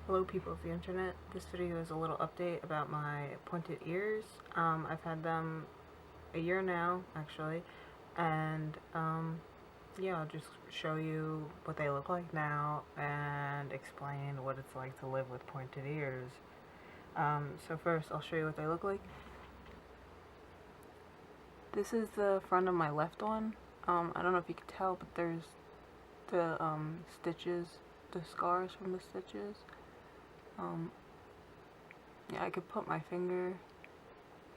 Hello people of the internet. This video is a little update about my pointed ears. I've had them a year now, actually, and yeah, I'll just show you what they look like now and explain what it's like to live with pointed ears. So first, I'll show you what they look like. This is the front of my left one. I don't know if you can tell, but there's the stitches, the scars from the stitches. Yeah, I could put my finger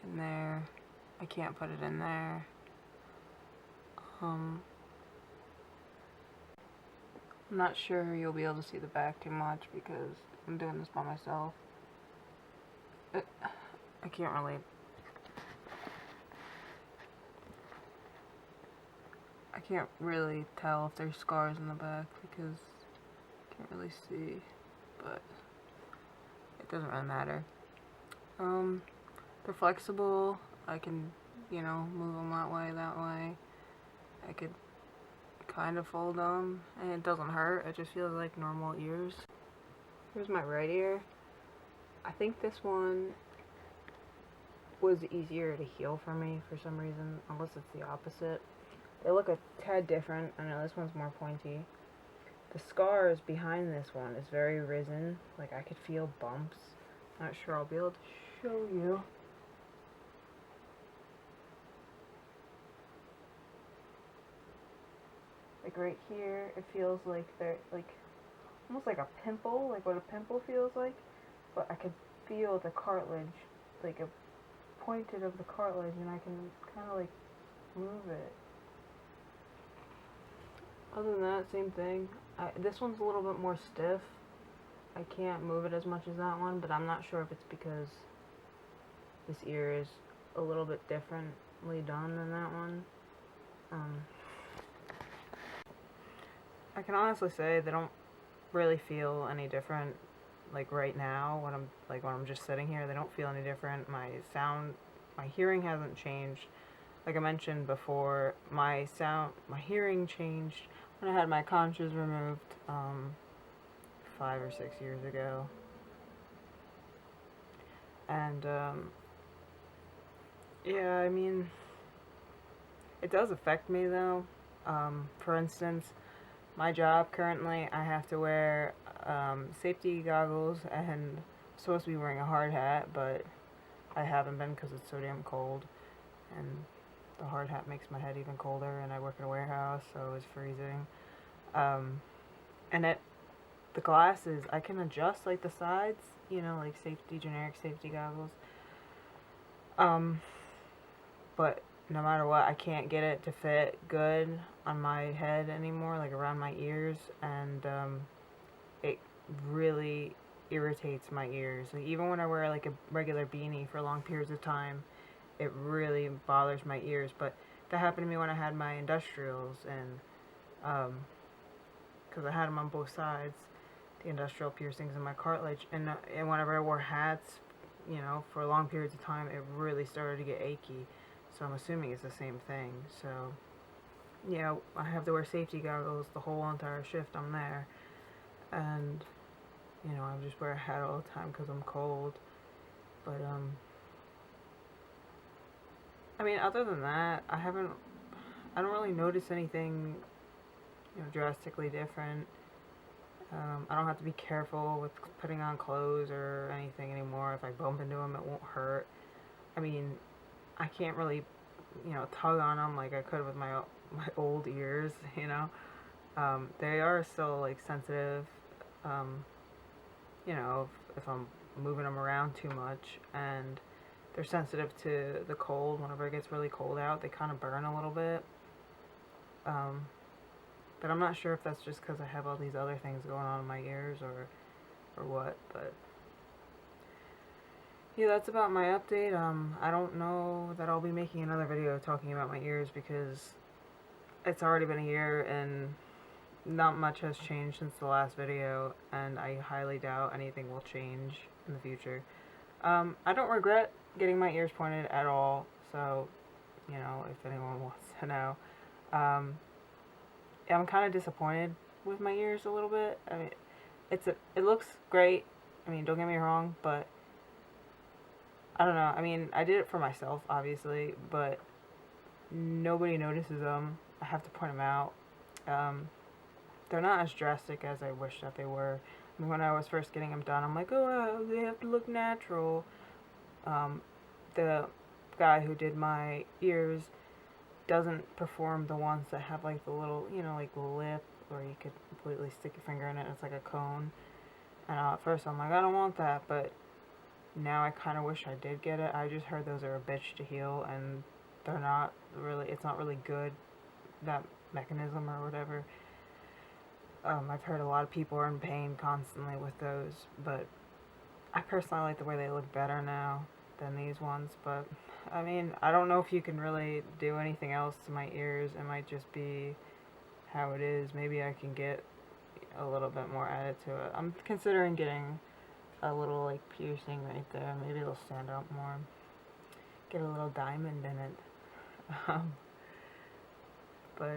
in there. I can't put it in there. I'm not sure you'll be able to see the back too much because I'm doing this by myself. I can't really. I can't really tell if there's scars in the back because I can't really see, but it doesn't really matter. They're flexible. I can, move them that way. I could kind of fold them, and it doesn't hurt. It just feels like normal ears. Here's my right ear. I think this one was easier to heal for me for some reason, unless it's the opposite. They look a tad different. I know this one's more pointy. The scars behind this one is very risen. Like, I could feel bumps. Not sure I'll be able to show you. Like right here, it feels like they're like almost like a pimple, like what a pimple feels like. But I could feel the cartilage, like a pointed of the cartilage, and I can kind of like move it. Other than that, same thing. This one's a little bit more stiff. I can't move it as much as that one, but I'm not sure if it's because this ear is a little bit differently done than that one. I can honestly say they don't really feel any different. Like right now, when I'm just sitting here, they don't feel any different. My hearing hasn't changed. Like I mentioned before, my hearing changed when I had my conchas removed 5 or 6 years ago. And yeah, I mean, it does affect me though. For instance, my job currently, I have to wear safety goggles, and I'm supposed to be wearing a hard hat, but I haven't been because it's so damn cold, and the hard hat makes my head even colder, and I work in a warehouse, so it's freezing. And the glasses, I can adjust like the sides, like generic safety goggles. But no matter what, I can't get it to fit good on my head anymore, like around my ears, and it really irritates my ears. Like, even when I wear like a regular beanie for long periods of time, it really bothers my ears. But that happened to me when I had my industrials, and because I had them on both sides, the industrial piercings in my cartilage, and whenever I wore hats, for long periods of time, it really started to get achy. So I'm assuming it's the same thing. So yeah, I have to wear safety goggles the whole entire shift I'm there, and I just wear a hat all the time because I'm cold. But I mean, other than that, I don't really notice anything drastically different. I don't have to be careful with putting on clothes or anything anymore. If I bump into them, it won't hurt. I mean, I can't really, tug on them like I could with my old ears. They are still like sensitive. If I'm moving them around too much, and they're sensitive to the cold. Whenever it gets really cold out, they kind of burn a little bit. But I'm not sure if that's just because I have all these other things going on in my ears or what. But yeah, that's about my update. I don't know that I'll be making another video talking about my ears because it's already been a year and not much has changed since the last video, and I highly doubt anything will change in the future. I don't regret getting my ears pointed at all, so, if anyone wants to know. I'm kind of disappointed with my ears a little bit. I mean, it looks great I mean, don't get me wrong, but I don't know. I mean, I did it for myself, obviously, but nobody notices them. I have to point them out. Um, they're not as drastic as I wish that they were. I mean, when I was first getting them done, I'm like, oh, they have to look natural. Um, the guy who did my ears doesn't perform the ones that have like the little, like the lip, where you could completely stick your finger in it. It's like a cone. And at first I'm like, I don't want that, but now I kind of wish I did get it. I just heard those are a bitch to heal, and they're not really. It's not really good, that mechanism or whatever. I've heard a lot of people are in pain constantly with those, but I personally like the way they look better now than these ones. But I mean, I don't know if you can really do anything else to my ears. It might just be how it is. Maybe I can get a little bit more added to it. I'm considering getting a little like piercing right there. Maybe it'll stand out more. Get a little diamond in it. Um, but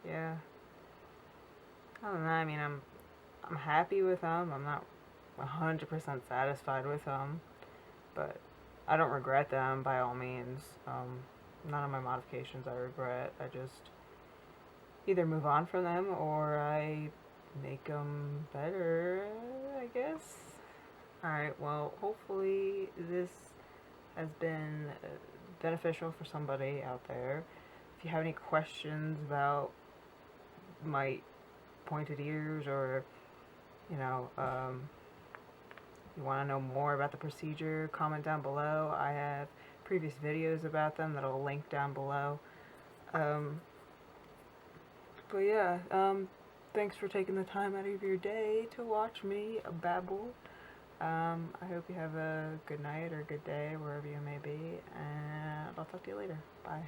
yeah. I don't know. I mean, I'm happy with them. I'm not 100% satisfied with them, but I don't regret them by all means. None of my modifications I regret. I just either move on from them or I make them better, I guess. Alright, well, hopefully this has been beneficial for somebody out there. If you have any questions about my pointed ears, or, you know, you want to know more about the procedure, comment down below. I have previous videos about them that'll link down below. But yeah, thanks for taking the time out of your day to watch me babble. I hope you have a good night or good day wherever you may be, and I'll talk to you later. Bye.